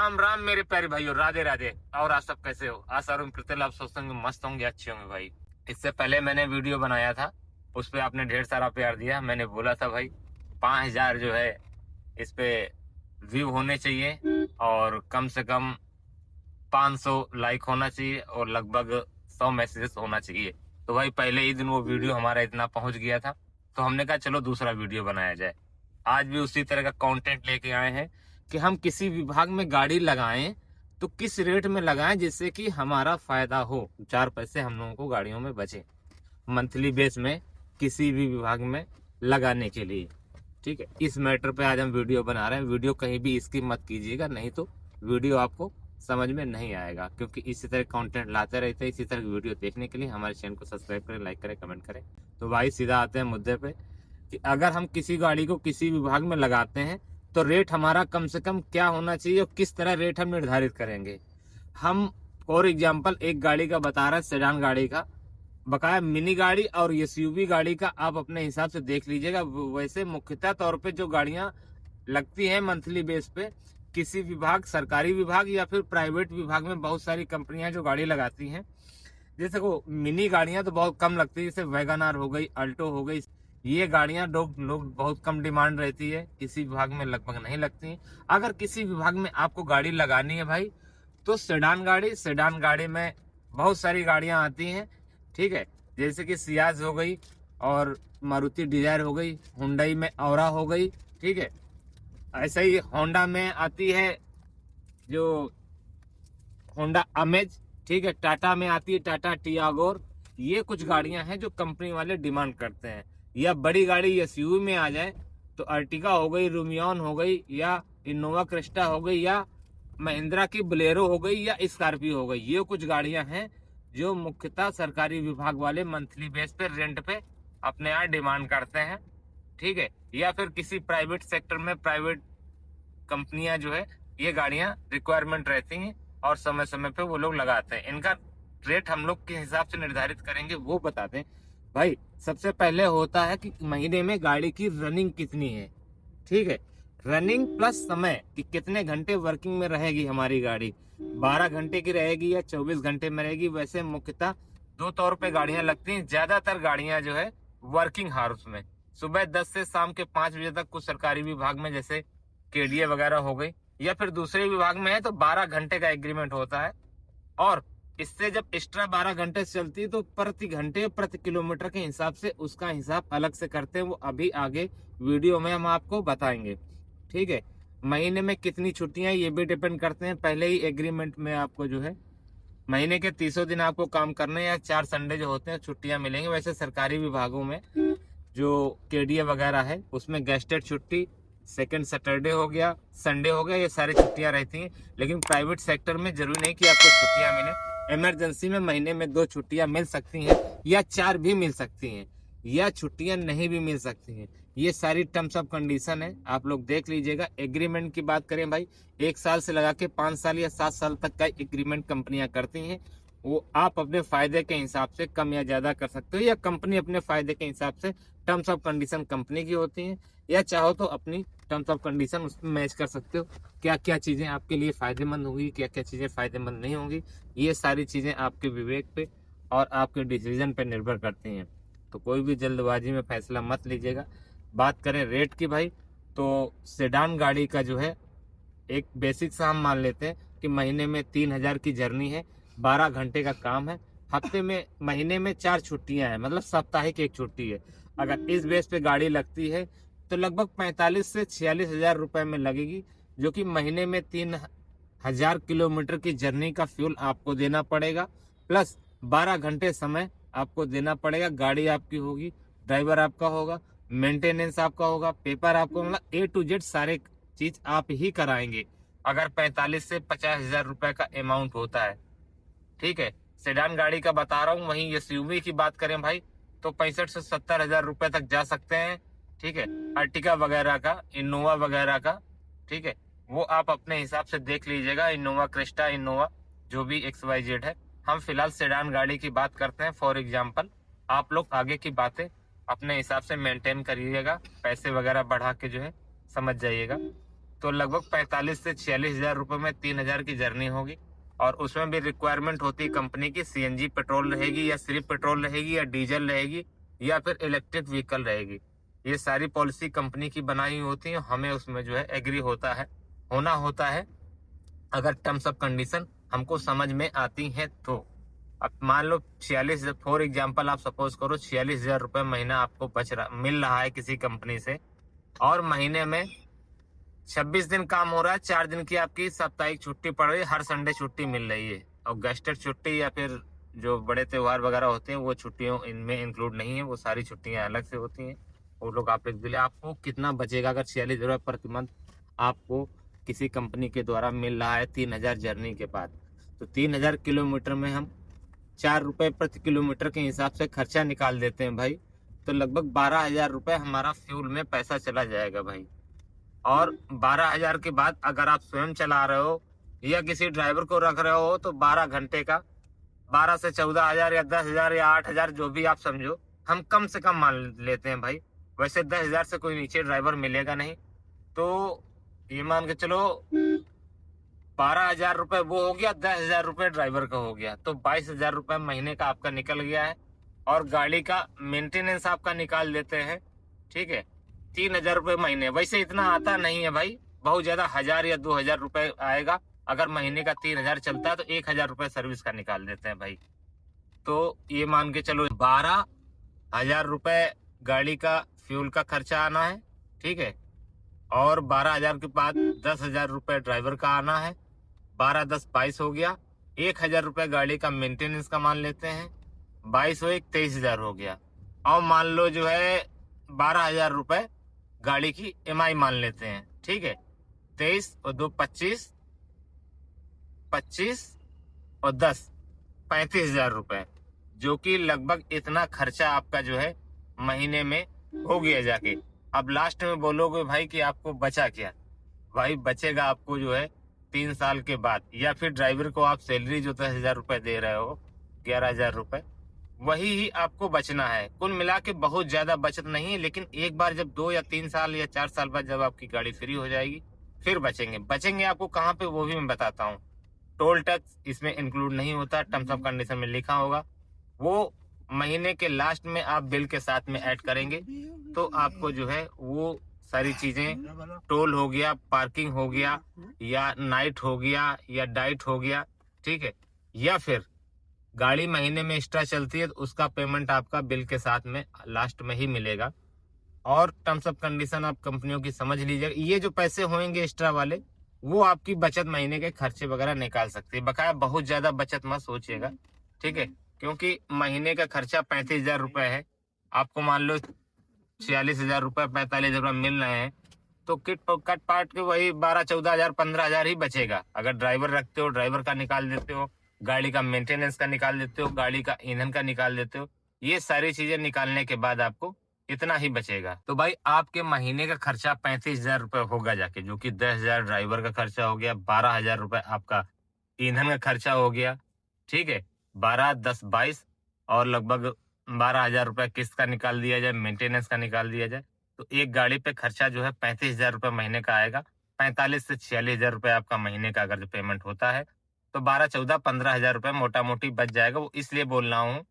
राम राम मेरे प्यारे भाइयों, राधे राधे। और आप सब कैसे हो? आशा और प्रतिल आप सोचते होंगे मस्त होंगे, अच्छे होंगे भाई। इससे पहले मैंने वीडियो बनाया था, उस पे आपने ढेर सारा प्यार दिया। मैंने बोला था भाई 5,000 जो है इस पे व्यू होने चाहिए और कम से कम 500 लाइक होना चाहिए और लगभग 100 मैसेजेस होना चाहिए। तो भाई पहले ही दिन वो वीडियो हमारा इतना पहुंच गया था, तो हमने कहा चलो दूसरा वीडियो बनाया जाए। आज भी उसी तरह का कंटेंट लेके आए हैं कि हम किसी विभाग में गाड़ी लगाएं तो किस रेट में लगाएं जिससे कि हमारा फायदा हो, 4 पैसे हम लोगों को गाड़ियों में बचे मंथली बेस में किसी भी विभाग में लगाने के लिए। ठीक है, इस मैटर पे आज हम वीडियो बना रहे हैं। वीडियो कहीं भी इसकी मत कीजिएगा, नहीं तो वीडियो आपको समझ में नहीं आएगा, क्योंकि इसी तरह कंटेंट लाते रहते हैं। इसी तरह की वीडियो देखने के लिए हमारे चैनल को सब्सक्राइब करें, लाइक करें, कमेंट करें। तो भाई सीधा आते हैं मुद्दे पे कि अगर हम किसी गाड़ी को किसी विभाग में लगाते हैं तो रेट हमारा कम से कम क्या होना चाहिए और किस तरह रेट हम निर्धारित करेंगे। हम फॉर एग्जाम्पल एक गाड़ी का बता रहे हैं, सेडान गाड़ी का, बकाया मिनी गाड़ी और एसयूवी गाड़ी का आप अपने हिसाब से देख लीजिएगा। वैसे मुख्यतः तौर पे जो गाड़ियां लगती हैं मंथली बेस पे किसी विभाग, सरकारी विभाग या फिर प्राइवेट विभाग में, बहुत सारी कंपनियां जो गाड़ी लगाती हैं। जैसे को मिनी गाड़ियां तो बहुत कम लगती है, जैसे वैगन आर हो गई, अल्टो हो गई। ये गाड़ियां लोग बहुत कम डिमांड रहती है, किसी विभाग में लगभग नहीं लगती। अगर किसी विभाग में आपको गाड़ी लगानी है भाई, तो सेडान गाड़ी में बहुत सारी गाड़ियां आती हैं। ठीक है, जैसे कि सियाज हो गई और मारुति डिजायर हो गई, हुंडई में औरा हो गई। ठीक है, ऐसे ही होंडा में आती है जो होंडा अमेज। ठीक है, टाटा में आती है टाटा टियागोर। ये कुछ गाड़ियां हैं जो कंपनी वाले डिमांड करते हैं। या बड़ी गाड़ी एसयूवी में आ जाए तो अर्टिगा हो गई, रूमियॉन हो गई, या इनोवा क्रिस्टा हो गई, या महिंद्रा की बोलेरो हो गई, या स्कॉर्पियो हो गई। ये कुछ गाड़ियां हैं जो मुख्यतः सरकारी विभाग वाले मंथली बेस पे रेंट पे अपने यहाँ डिमांड करते हैं। ठीक है, या फिर किसी प्राइवेट सेक्टर में प्राइवेट कंपनियां जो है ये गाड़ियां रिक्वायरमेंट रहती हैं और समय समय पे वो लोग लगाते हैं। इनका रेट हम लोग के हिसाब से निर्धारित करेंगे, वो बताते हैं। भाई सबसे पहले होता है कि महीने में गाड़ी की रनिंग कितनी है। ठीक है, रनिंग प्लस समय कि कितने घंटे वर्किंग में रहेगी हमारी गाड़ी, 12 घंटे की रहेगी या 24 घंटे में रहेगी। वैसे मुख्यतः दो तौर पे गाड़ियां लगती हैं। ज्यादातर गाड़ियां जो है वर्किंग हाउस में, सुबह 10 से शाम के 5 बजे तक कुछ सरकारी विभाग में जैसे केडीए वगैरह हो गई, या फिर दूसरे विभाग में है तो 12 घंटे का एग्रीमेंट होता है। और इससे जब एक्स्ट्रा 12 घंटे चलती है तो प्रति घंटे प्रति किलोमीटर के हिसाब से उसका हिसाब अलग से करते हैं। वो अभी आगे वीडियो में हम आपको बताएंगे। ठीक है, महीने में कितनी छुट्टियां ये भी डिपेंड करते हैं। पहले ही एग्रीमेंट में आपको जो है महीने के 30 दिन आपको काम करने या 4 संडे जो होते हैं छुट्टियां मिलेंगी। वैसे सरकारी विभागों में जो केडीए वगैरह है उसमें गेस्टेड छुट्टी, सेकंड सैटरडे हो गया, संडे हो गया, ये सारी छुट्टियां रहती हैं। लेकिन प्राइवेट सेक्टर में जरूरी नहीं कि आपको छुट्टियां मिले। इमरजेंसी में महीने में 2 छुट्टियां मिल सकती हैं या 4 भी मिल सकती हैं, या छुट्टियां नहीं भी मिल सकती हैं। ये सारी टर्म्स ऑफ कंडीशन है, आप लोग देख लीजिएगा। एग्रीमेंट की बात करें भाई, 1 साल से लगा के 5 साल या 7 साल तक का एग्रीमेंट कंपनियां करती हैं। वो आप अपने फायदे के हिसाब से कम या ज्यादा कर सकते हो, या कंपनी अपने फायदे के हिसाब से, टर्म्स ऑफ कंडीशन कंपनी की होती हैं, या चाहो तो अपनी टर्म्स ऑफ कंडीशन उसमें मैच कर सकते हो। क्या क्या चीजें आपके लिए फायदेमंद होंगी, क्या क्या चीजें फायदेमंद नहीं होंगी, ये सारी चीजें आपके विवेक पे और आपके डिसीजन पे निर्भर करती हैं। तो कोई भी जल्दबाजी में फैसला मत लीजिएगा। बात करें रेट की भाई, तो सेडान गाड़ी का जो है एक बेसिक सा हम मान लेते हैं कि महीने में 3,000 की जर्नी है, 12 घंटे का काम है, हफ्ते में महीने में 4 छुट्टियां हैं, मतलब साप्ताहिक एक छुट्टी है। अगर इस बेस पे गाड़ी लगती है तो लगभग 45 से 46 हजार रुपए में लगेगी, जो कि महीने में 3,000 किलोमीटर की जर्नी का फ्यूल आपको देना पड़ेगा, प्लस 12 घंटे समय आपको देना पड़ेगा। गाड़ी आपकी होगी, ड्राइवर आपका होगा, मेंटेनेंस आपका होगा, पेपर आपको, मतलब ए टू जेड सारे चीज आप ही कराएंगे अगर 45 से 50 हजार रुपए का अमाउंट होता है। ठीक है, सेडान गाड़ी का बता रहा हूँ। वहीं एसयूवी की बात करें भाई तो 65 से 70 हजार रुपए तक जा सकते हैं। ठीक है, अर्टिगा वगैरह का, इनोवा वगैरह का। ठीक है, वो आप अपने हिसाब से देख लीजिएगा, इनोवा क्रिस्टा, इनोवा जो भी XYZ है। हम फिलहाल सेडान गाड़ी की बात करते हैं फॉर एग्जाम्पल। आप लोग आगे की बातें अपने हिसाब से मेंटेन करिएगा, पैसे वगैरह बढ़ा के जो है समझ जाइएगा। तो लगभग 45 से 46 हजार रुपए में 3,000 की जर्नी होगी। और उसमें भी रिक्वायरमेंट होती है कंपनी की, सीएनजी पेट्रोल रहेगी या सिर्फ पेट्रोल रहेगी या डीजल रहेगी या फिर इलेक्ट्रिक व्हीकल रहेगी। ये सारी पॉलिसी कंपनी की बनाई हुई होती है, हमें उसमें जो है एग्री होना होता है अगर टर्म्स ऑफ कंडीशन हमको समझ में आती हैं तो। अब मान लो 46, फॉर एग्जाम्पल आप सपोज करो 46,000 रुपए महीना आपको मिल रहा है किसी कंपनी से, और महीने में 26 दिन काम हो रहा है, 4 दिन की आपकी साप्ताहिक छुट्टी पड़ रही है, हर संडे छुट्टी मिल रही है। और गेस्टेड छुट्टी या फिर जो बड़े त्योहार वगैरह होते हैं वो छुट्टियों इनमें इंक्लूड नहीं है, वो सारी छुट्टियां अलग से होती हैं, वो लोग आप लोग आपको कितना बचेगा अगर 46 रुपये प्रति मंथ आपको किसी कंपनी के द्वारा मिल रहा है 3,000 जर्नी के बाद। तो 3,000 किलोमीटर में हम 4 रुपए प्रति किलोमीटर के हिसाब से खर्चा निकाल देते हैं भाई, तो लगभग 12,000 रुपये हमारा फ्यूल में पैसा चला जाएगा भाई। और 12,000 के बाद अगर आप स्वयं चला रहे हो या किसी ड्राइवर को रख रहे हो तो 12 घंटे का 12 से 14,000 या 10,000 या 8,000 जो भी आप समझो, हम कम से कम मान लेते हैं भाई। वैसे 10,000 से कोई नीचे ड्राइवर मिलेगा नहीं, तो ये मान के चलो 12,000 रुपए वो हो गया, 10,000 रुपए ड्राइवर का हो गया, तो 22,000 रुपए महीने का आपका निकल गया है। और गाड़ी का मेंटेनेंस आपका निकाल देते हैं, ठीक है, 3,000 रुपए महीने। वैसे इतना आता नहीं है भाई, बहुत ज्यादा 1,000 या 2,000 रुपए आएगा। अगर महीने का 3,000 चलता है तो 1,000 रुपए सर्विस का निकाल देते हैं भाई। तो ये मान के चलो 12,000 रुपए गाड़ी का फ्यूल का खर्चा आना है, ठीक है। और 12,000 के बाद 10,000 रुपए ड्राइवर का आना है, 12 10 22 हो गया। 1,000 रुपए गाड़ी का मेंटेनेंस का मान लेते हैं, 22 हो 23,000 हो गया। और मान लो जो है 12,000 रुपए गाड़ी की EMI मान लेते हैं, ठीक है। 23 और 2 25, 25 और 10 35,000 रुपए, जो कि लगभग इतना खर्चा आपका जो है महीने में हो गया जाके। अब लास्ट में बोलोगे भाई कि आपको बचा क्या? भाई बचेगा आपको जो है 3 साल के बाद, या फिर ड्राइवर को आप सैलरी जो 10,000 रुपए दे रहे हो, 11,000 रुपए, वही ही आपको बचना है। कुल मिला के बहुत ज्यादा बचत नहीं है, लेकिन एक बार जब 2 या 3 साल या 4 साल बाद जब आपकी गाड़ी फ्री हो जाएगी फिर बचेंगे आपको कहाँ पे वो भी मैं बताता हूँ। टोल टैक्स इसमें इंक्लूड नहीं होता, टर्म्स ऑफ कंडीशन में लिखा होगा, वो महीने के लास्ट में आप बिल के साथ में ऐड करेंगे, तो आपको जो है वो सारी चीजें, टोल हो गया, पार्किंग हो गया, या नाइट हो गया, या डाइट हो गया, ठीक है, या फिर गाड़ी महीने में एक्स्ट्रा चलती है तो उसका पेमेंट आपका बिल के साथ में लास्ट में ही मिलेगा। और टर्म्स ऑफ कंडीशन आप कंपनियों की समझ लीजिएगा, ये जो पैसे होंगे एक्स्ट्रा वाले वो आपकी बचत महीने के खर्चे वगैरह निकाल सकते हैं। बकाया बहुत ज्यादा बचत मत सोचिएगा, ठीक है, क्योंकि महीने का खर्चा 35,000 रुपए है, आपको मान लो 46,000 रुपए 45,000 रुपए मिल रहे हैं, तो कट पाट के वही 12-14,000 15,000 ही बचेगा। अगर ड्राइवर रखते हो ड्राइवर का निकाल देते हो, गाड़ी का मेंटेनेंस का निकाल देते हो, गाड़ी का ईंधन का निकाल देते हो, ये सारी चीजें निकालने के बाद आपको इतना ही बचेगा। तो भाई आपके महीने का खर्चा 35,000 रुपए होगा जाके, जो कि 10,000 ड्राइवर का खर्चा हो गया, 12,000 रुपए आपका ईंधन का खर्चा हो गया, ठीक है, 12 10 22, और लगभग 12,000 रुपए किस्त का निकाल दिया जाए, मेंटेनेंस का निकाल दिया जाए, तो एक गाड़ी पे खर्चा जो है 35,000 रुपए महीने का आएगा। 45 से 46,000 रुपए आपका महीने का अगर जो पेमेंट होता है, तो 12 14 15,000 रुपए मोटा मोटी बच जाएगा। वो इसलिए बोल रहा हूँ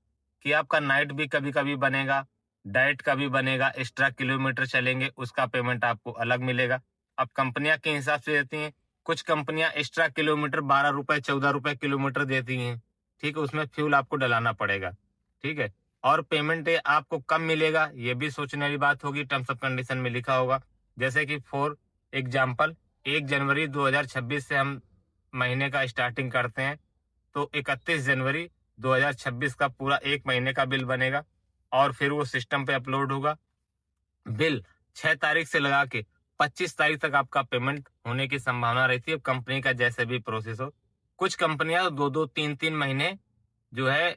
कि आपका नाइट भी कभी कभी बनेगा, डाइट का भी बनेगा, एक्स्ट्रा किलोमीटर चलेंगे उसका पेमेंट आपको अलग मिलेगा। अब कंपनियां के हिसाब से देती हैं, कुछ कंपनियां एक्स्ट्रा किलोमीटर 12 रुपए 14 रुपए किलोमीटर देती हैं, ठीक है, उसमें फ्यूल आपको डलाना पड़ेगा, ठीक है। और पेमेंट आपको कम मिलेगा, ये भी सोचने वाली बात होगी, टर्म्स ऑफ कंडीशन में लिखा होगा। जैसे कि फॉर एग्जाम्पल 1 जनवरी 2026 से हम महीने का स्टार्टिंग करते हैं, तो 31 जनवरी 2026 का पूरा एक महीने का बिल बनेगा, और फिर वो सिस्टम पे अपलोड होगा। बिल 6 तारीख से लगा के 25 तारीख तक आपका पेमेंट होने की संभावना रहती है, कंपनी का जैसे भी प्रोसेस हो। कुछ कंपनियां 2-2 3-3 महीने जो है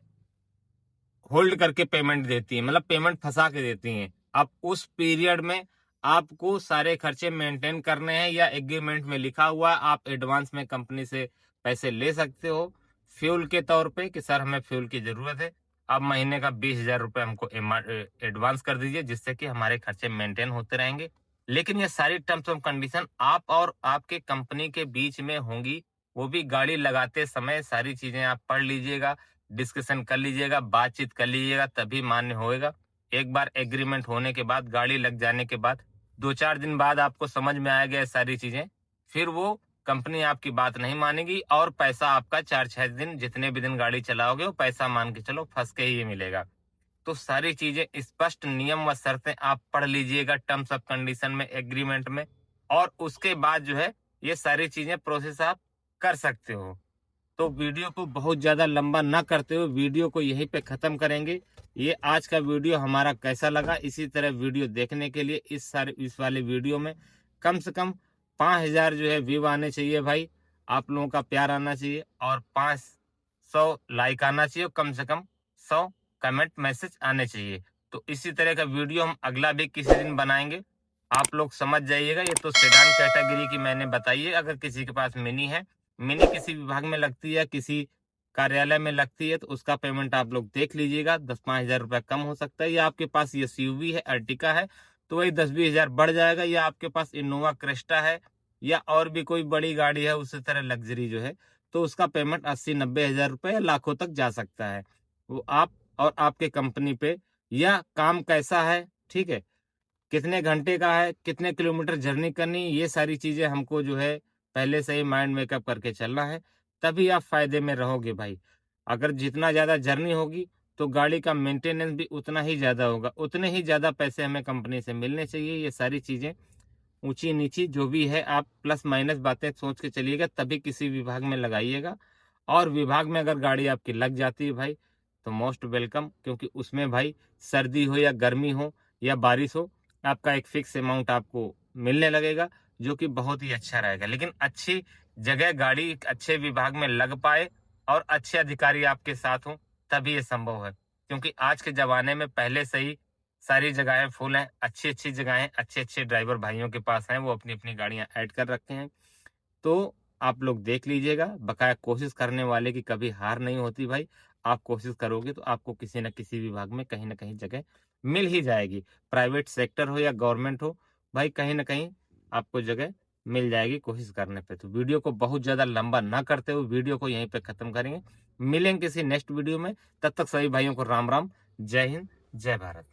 होल्ड करके पेमेंट देती है, मतलब पेमेंट फंसा के देती हैं। अब उस पीरियड में आपको सारे खर्चे मेंटेन करने हैं, या एग्रीमेंट में लिखा हुआ आप एडवांस में कंपनी से पैसे ले सकते हो फ्यूल के तौर पे, कि सर हमें फ्यूल की जरूरत है, आप महीने का 20,000 रुपए हमको एडवांस कर दीजिए, जिससे कि हमारे खर्चे मेंटेन होते रहेंगे। लेकिन ये सारी टर्म्स एंड कंडीशन आप और आपके कंपनी के बीच में होंगी। वो भी गाड़ी लगाते समय सारी चीजें आप पढ़ लीजिएगा, डिस्कशन कर लीजिएगा, बातचीत कर लीजिएगा, तभी मान्य होएगा। एक बार एग्रीमेंट होने के बाद, गाड़ी लग जाने के बाद 2-4 दिन बाद आपको समझ में आएगा ये सारी चीजें, फिर वो कंपनी आपकी बात नहीं मानेगी और पैसा आपका 4-6 दिन जितने भी दिन गाड़ी चलाओगे वो पैसा मान के चलो फंस के ही मिलेगा। तो सारी चीजें स्पष्ट नियम व शर्तें आप पढ़ लीजिएगा टर्म्स ऑफ कंडीशन में, एग्रीमेंट में, और उसके बाद जो है ये सारी चीजें प्रोसेस आप कर सकते हो। तो वीडियो को बहुत ज्यादा लंबा ना करते हुए वीडियो को यहीं पे खत्म करेंगे। ये आज का वीडियो हमारा कैसा लगा, इसी तरह वीडियो देखने के लिए इस वाले वीडियो में कम से कम 5000 जो है व्यू आने चाहिए भाई। आप लोगों का प्यार आना चाहिए और 500 लाइक आना चाहिए और कम से कम 100 कमेंट मैसेज आने चाहिए। तो इसी तरह का वीडियो हम अगला भी किसी दिन बनाएंगे। आप लोग समझ जाइएगा, ये तो सेडान कैटेगरी की मैंने बताई है। अगर किसी के पास मिनी है, मिनी किसी विभाग में लगती है, किसी कार्यालय में लगती है, तो उसका पेमेंट आप लोग देख लीजिएगा। 10-5 हजार रुपया कम हो सकता है। या आपके पास ये एसयूवी है, अर्टिका है, तो वही 10-20 हजार बढ़ जाएगा। या आपके पास इनोवा क्रिस्टा है या और भी कोई बड़ी गाड़ी है उसी तरह लग्जरी जो है, तो उसका पेमेंट 80-90 हजार रुपये या लाखों तक जा सकता है। वो आप और आपके कंपनी पे, या काम कैसा है, ठीक है, कितने घंटे का है, कितने किलोमीटर जर्नी करनी, ये सारी चीजें हमको जो है पहले से ही माइंड मेकअप करके चलना है। तभी आप फायदे में रहोगे भाई। अगर जितना ज्यादा जर्नी होगी तो गाड़ी का मेंटेनेंस भी उतना ही ज्यादा होगा, उतने ही ज्यादा पैसे हमें कंपनी से मिलने चाहिए। ये सारी चीजें ऊंची नीची जो भी है आप प्लस माइनस बातें सोच के चलिएगा, तभी किसी विभाग में लगाइएगा। और विभाग में अगर गाड़ी आपकी लग जाती है भाई, तो मोस्ट वेलकम, क्योंकि उसमें भाई सर्दी हो या गर्मी हो या बारिश हो, आपका एक फिक्स अमाउंट आपको मिलने लगेगा, जो कि बहुत ही अच्छा रहेगा। लेकिन अच्छी जगह गाड़ी एक अच्छे विभाग में लग पाए और अच्छे अधिकारी आपके साथ हों, तभी ये संभव है। क्योंकि आज के जमाने में पहले से ही सारी जगहें फुल हैं, अच्छी अच्छी जगहें, अच्छे अच्छे ड्राइवर भाइयों के पास हैं, वो अपनी अपनी गाड़ियां ऐड कर रखे हैं। तो आप लोग देख लीजिएगा। बकाया कोशिश करने वाले की कभी हार नहीं होती भाई। आप कोशिश करोगे तो आपको किसी न किसी विभाग में कहीं ना कहीं जगह मिल ही जाएगी। प्राइवेट सेक्टर हो या गवर्नमेंट हो, भाई कहीं ना कहीं आपको जगह मिल जाएगी कोशिश करने पे। तो वीडियो को बहुत ज्यादा लंबा ना करते हुए वीडियो को यहीं पे खत्म करेंगे। मिलेंगे किसी नेक्स्ट वीडियो में। तब तक सभी भाइयों को राम राम, जय हिंद, जय भारत।